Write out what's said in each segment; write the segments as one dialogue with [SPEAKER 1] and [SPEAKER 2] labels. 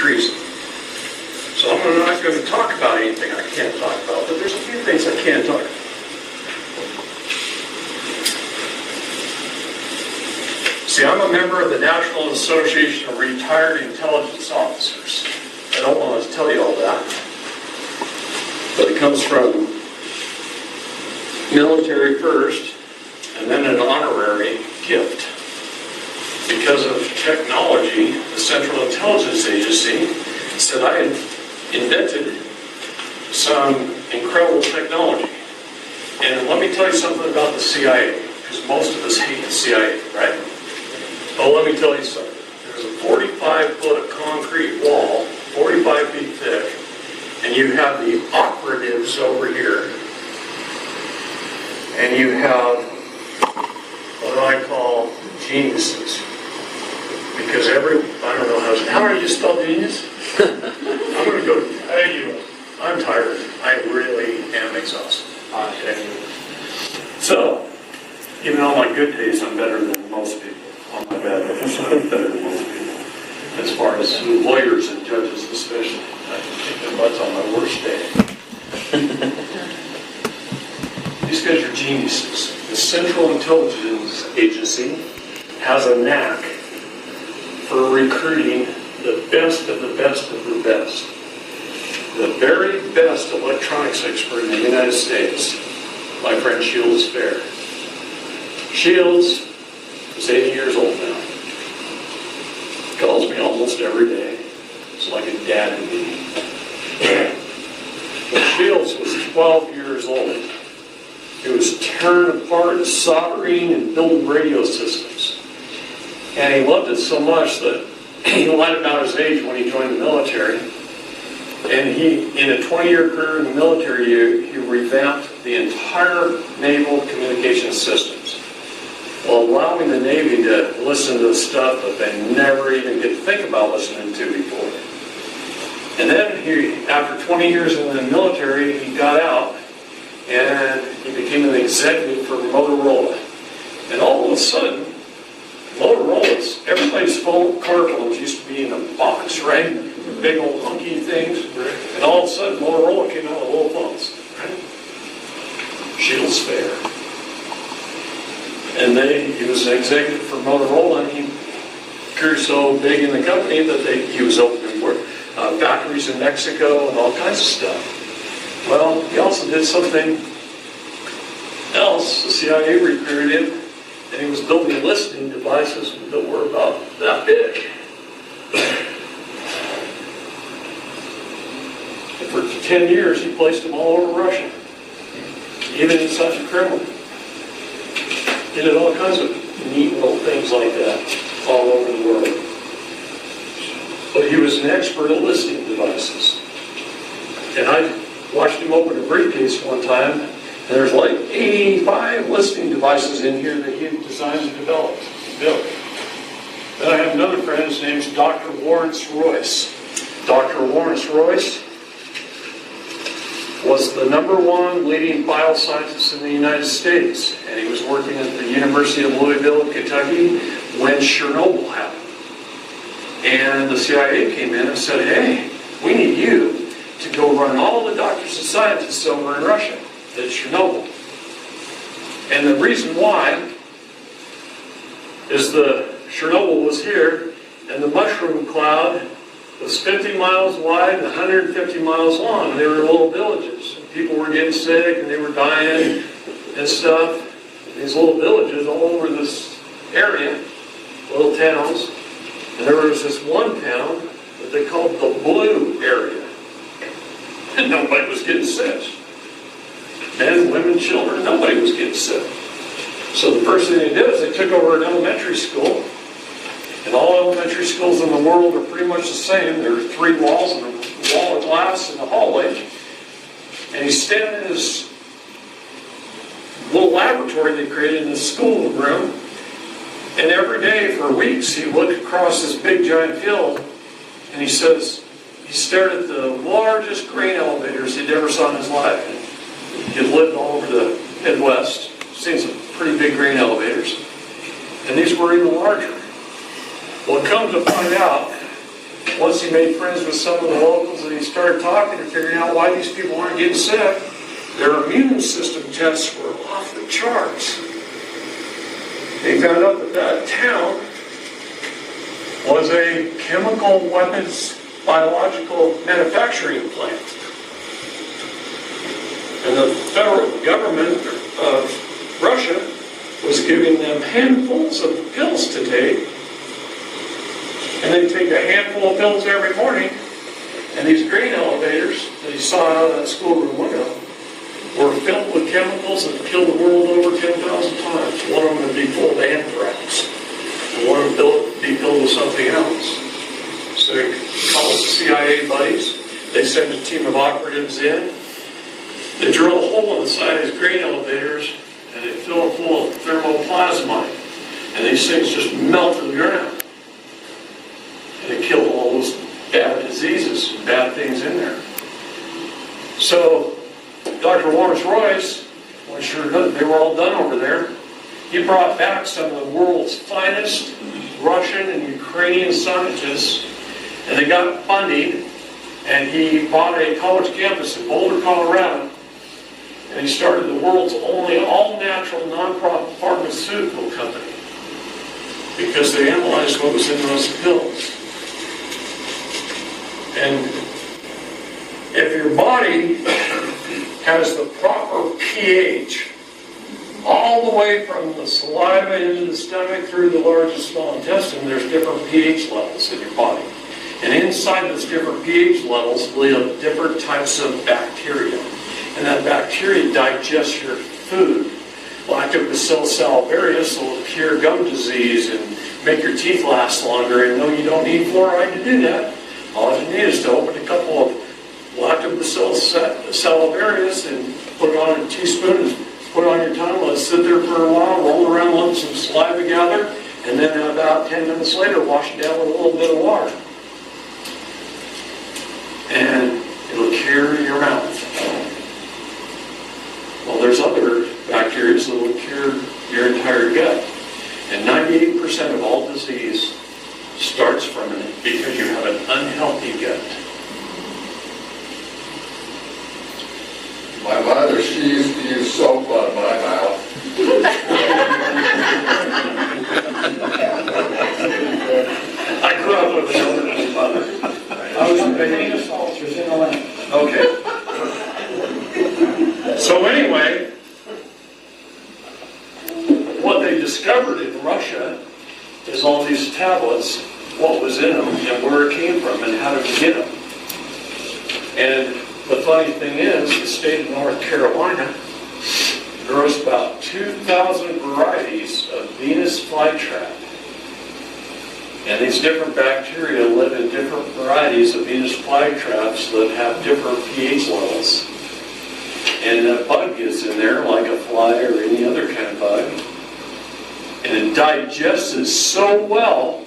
[SPEAKER 1] treason. So I'm not going to talk about anything I can't talk about, but there's a few things I can talk about. See, I'm a member of the National Association of Retired Intelligence Officers. I don't want to tell you all that, but it comes from military first, and then an honorary gift. Because of technology, the Central Intelligence Agency said I had invented some incredible technology. And let me tell you something about the CIA, because most of us hate the CIA, right? Oh, let me tell you something. There's a 45-foot of concrete wall, 45 feet thick, and you have the operatives over here, and you have what I call geniuses. Because I don't know how do you spell genius? I'm going to go, I'm tired. I really am exhausted. Okay. So, even on my good days, I'm better than most people. On my bad days, I'm better than most people. As far as lawyers and judges especially. I can kick their butts on my worst day. These guys are geniuses. The Central Intelligence Agency has a knack for recruiting the best of the best of the best. The very best electronics expert in the United States, my friend Shields Fair. Shields is 80 years old now. He calls me almost every day. It's like a dad to me. When Shields was 12 years old, he was tearing apart soldering and building radio systems. And he loved it so much that he lied about his age when he joined the military. And he, in a 20-year career in the military, he revamped the entire naval communication systems, while allowing the Navy to listen to stuff that they never even could think about listening to before. And then after 20 years in the military, he got out and he became an executive for Motorola. And all of a sudden, Motorola's, everybody's phone car phones used to be in a box, right? Big old hunky things. And all of a sudden, Motorola came out with little phones. Right? Shields Fair. And he was an executive for Motorola, and he grew so big in the company that he was opening factories in Mexico and all kinds of stuff. Well, he also did something else. The CIA recruited him, and he was building listening devices that were about that big. And for 10 years, he placed them all over Russia, even inside the Kremlin. He did all kinds of neat little things like that all over the world. But he was an expert at listening devices. And I watched him open a briefcase one time, and there's like 85 listening devices in here that he designed and built. Then I have another friend, his name's Dr. Royance Royce. Dr. Royance Royce was the #1 leading bioscientist in the United States, and he was working at the University of Louisville, Kentucky, when Chernobyl happened. And the CIA came in and said, hey, we need you to go run all the doctors and scientists over in Russia at Chernobyl. And the reason why is the Chernobyl was here, and the mushroom cloud was 50 miles wide and 150 miles long. And they were little villages. People were getting sick and they were dying and stuff. These little villages all over this area, little towns. And there was this one town that they called the Blue Area. And nobody was getting sick. Men, women, children, nobody was getting sick. So the first thing they did is they took over an elementary school. And all elementary schools in the world are pretty much the same. There are 3 walls and a wall of glass in the hallway. And he's standing in this little laboratory they created in the school room. And every day for weeks he looked across this big giant field, and he says he stared at the largest grain elevators he'd ever saw in his life. He had lived all over the Midwest, seen some pretty big grain elevators, and these were even larger. Well, come to find out, Once he made friends with some of the locals and he started talking and figuring out why these people aren't getting sick, their immune system tests were off the charts. He found out that that town was a chemical weapons biological manufacturing plant. And the federal government of Russia was giving them handfuls of pills to take. And they take a handful of pills every morning. And these grain elevators that you saw out of that schoolroom window were filled with chemicals that killed the world over 10,000 times. One of them would be full of anthrax. And one would be filled with something else. So they call us the CIA buddies. They send a team of operatives in. They drill a hole in the side of these grain elevators and they fill it full of thermoplasmide. And these things just melt to the ground. And they kill all those bad diseases and bad things in there. So Dr. Royance Royce, well, sure they were all done over there. He brought back some of the world's finest Russian and Ukrainian scientists, and they got funding, and he bought a college campus in Boulder, Colorado, and he started the world's only all-natural non-profit pharmaceutical company because they analyzed what was in those pills. And if your body has the proper pH all the way from the saliva into the stomach through the large and small intestine, there's different pH levels in your body. And inside those different pH levels live different types of bacteria. And that bacteria digests your food. Lactobacillus salivarius will cure gum disease and make your teeth last longer. And no, you don't need fluoride to do that. All you need is to open a couple of Lactobacillus salivarius and put it on a teaspoon and put it on your tongue, let it sit there for a while, roll around, let some saliva gather, and then about 10 minutes later, wash it down with a little bit of water. And it'll cure your mouth. Well, there's other bacteria that will cure your entire gut. And 98% of all disease starts from it because you have an unhealthy gut.
[SPEAKER 2] My mother, she used to use soap on my mouth.
[SPEAKER 1] I grew up with an elderly mother. I was the biggest ulcers in the land. Okay. So anyway, what they discovered in Russia is all these tablets, what was in them and where it came from and how to get them. And the funny thing is, the state of North Carolina grows about 2,000 varieties of Venus flytrap. And these different bacteria live in different varieties of Venus flytraps that have different pH levels. And a bug is in there, like a fly or any other kind of bug. And it digests so well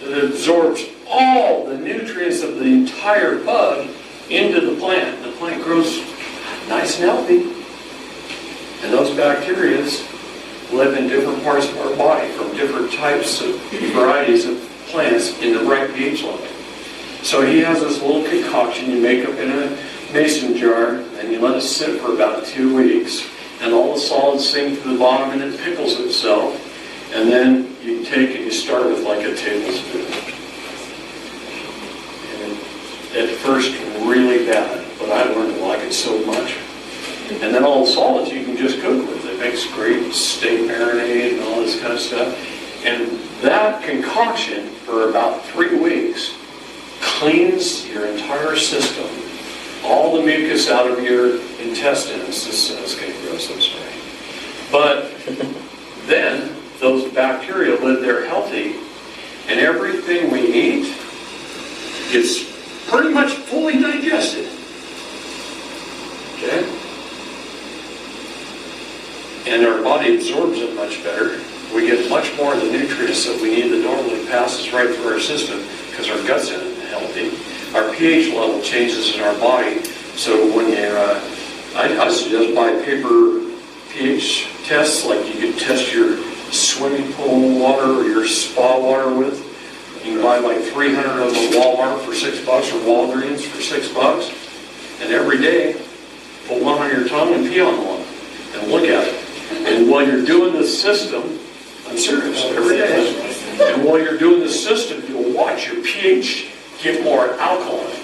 [SPEAKER 1] that it absorbs all the nutrients of the entire bug into the plant. The plant grows nice and healthy. And those bacteria live in different parts of our body from different types of varieties of plants in the right pH level. So he has this little concoction you make up in a mason jar and you let it sit for about 2 weeks. And all the solids sink to the bottom and it pickles itself. And then you take and you start with like a tablespoon. At first, really bad, but I learned to like it so much. And then all the solids you can just cook with. It makes great steak marinade and all this kind of stuff. And that concoction for about 3 weeks cleans your entire system. All the mucus out of your intestines. This is getting gross, I'm sorry. But then those bacteria live there healthy, and everything we eat gets pretty much fully digested. Okay? And our body absorbs it much better. We get much more of the nutrients that we need that normally passes right through our system because our gut's healthy. Our pH level changes in our body. So when you, I suggest buy paper pH tests like you could test your swimming pool water or your spa water with. You can buy like 300 of them at Walmart for $6 or Walgreens for $6. And every day, put one on your tongue and pee on one and look at it. And while you're doing this system, I'm serious, every day. And while you're doing this system, you'll watch your pH get more alkaline.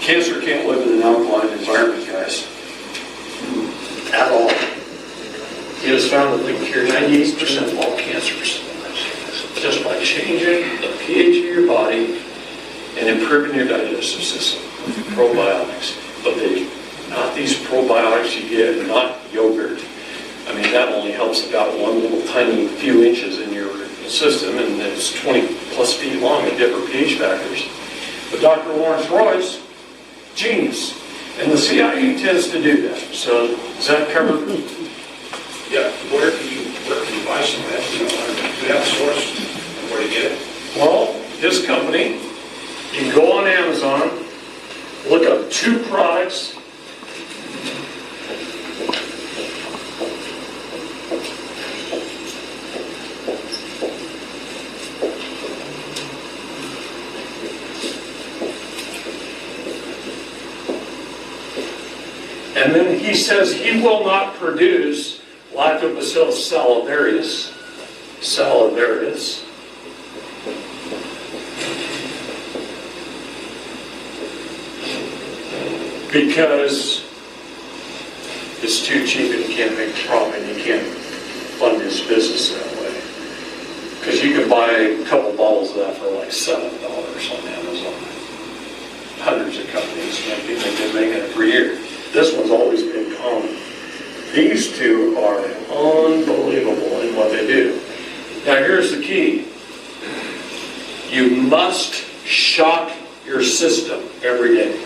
[SPEAKER 1] Cancer can't live in an alkaline environment, guys. At all. It is found that they cure 98% of all cancers just by changing the pH of your body and improving your digestive system. Probiotics. But not these probiotics you get, not yogurt. I mean, that only helps about one little tiny few inches in your system, and it's 20 plus feet long at different pH factors. But Dr. Royance Royce, genius. And the CIA tends to do that. So, does that cover?
[SPEAKER 3] Yeah, where can you buy some of that? Do you have a source of where to get it?
[SPEAKER 1] Well, his company, you can go on Amazon, look up 2 products. And then he says he will not produce Lactobacillus salivarius, because it's too cheap and he can't make a profit and he can't fund his business that way. Because you can buy a couple bottles of that for like $7 on Amazon. Hundreds of companies making it, they've been making it for years. This one's always been common. These 2 are unbelievable in what they do. Now here's the key. You must shock your system every day.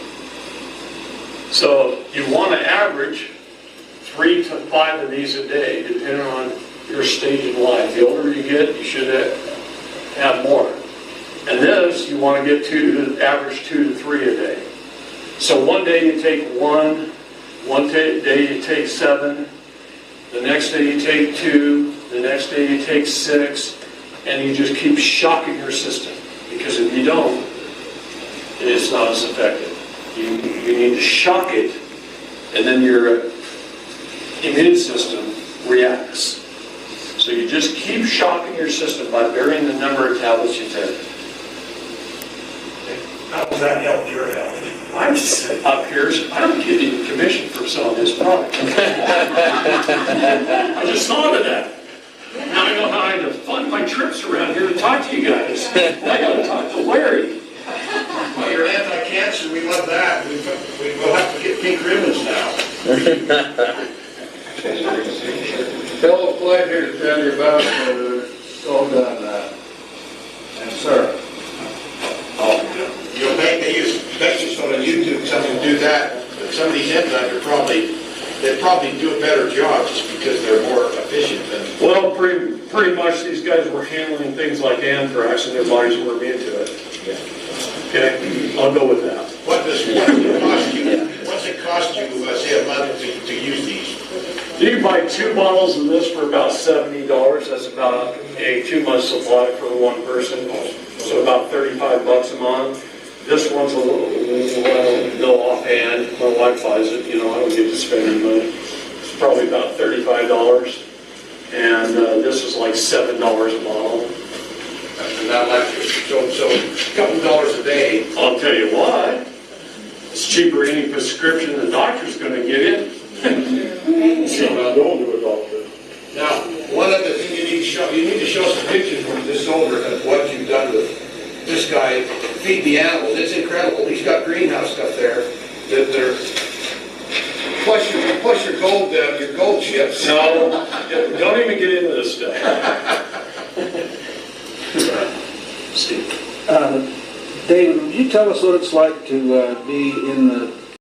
[SPEAKER 1] So you want to average 3 to 5 of these a day, depending on your stage in life. The older you get, you should have more. And this, you want to get average 2 to 3 a day. So one day you take 1, one day you take 7, the next day you take 2, the next day you take 6, and you just keep shocking your system. Because if you don't, it's not as effective. You need to shock it, and then your immune system reacts. So you just keep shocking your system by varying the number of tablets you take.
[SPEAKER 3] How does that help your health?
[SPEAKER 1] I'm just up here, I don't get any commission for selling this product. I just thought of that. Now I know how I to fund my trips around here to talk to you guys. I gotta talk to Larry.
[SPEAKER 3] Well, you're anti-cancer, we love that. We'll have to get pink ribbons now.
[SPEAKER 2] Tell a pleasure to tell you about it's all done that.
[SPEAKER 3] And sir, you'll make they use especially on YouTube, something to do that. But some of these enzymes they probably do a better job just because they're more efficient than.
[SPEAKER 1] Well, pretty much these guys were handling things like anthrax and their bodies weren't into it.
[SPEAKER 3] Yeah.
[SPEAKER 1] Okay, I'll go with that.
[SPEAKER 3] What does it cost you? What's it cost you, say, a month to use these?
[SPEAKER 1] You can buy 2 bottles of this for about $70. That's about a 2-month supply for one person. So about $35 a month. This one's a little offhand. My wife buys it. You know, I don't get to spend any money. It's probably about $35. And this is like $7 a bottle.
[SPEAKER 3] And not like so a couple dollars a day.
[SPEAKER 1] I'll tell you what. It's cheaper than any prescription the doctor's going to give you. So now don't do a doctor.
[SPEAKER 3] Now, one other thing you need to show some pictures from this soldier of what you've done with this guy. Feed the animals. It's incredible. He's got greenhouse stuff there. Plus your gold chips.
[SPEAKER 1] No, don't even get into this stuff. Steve.
[SPEAKER 4] David, would you tell us what it's like to be in the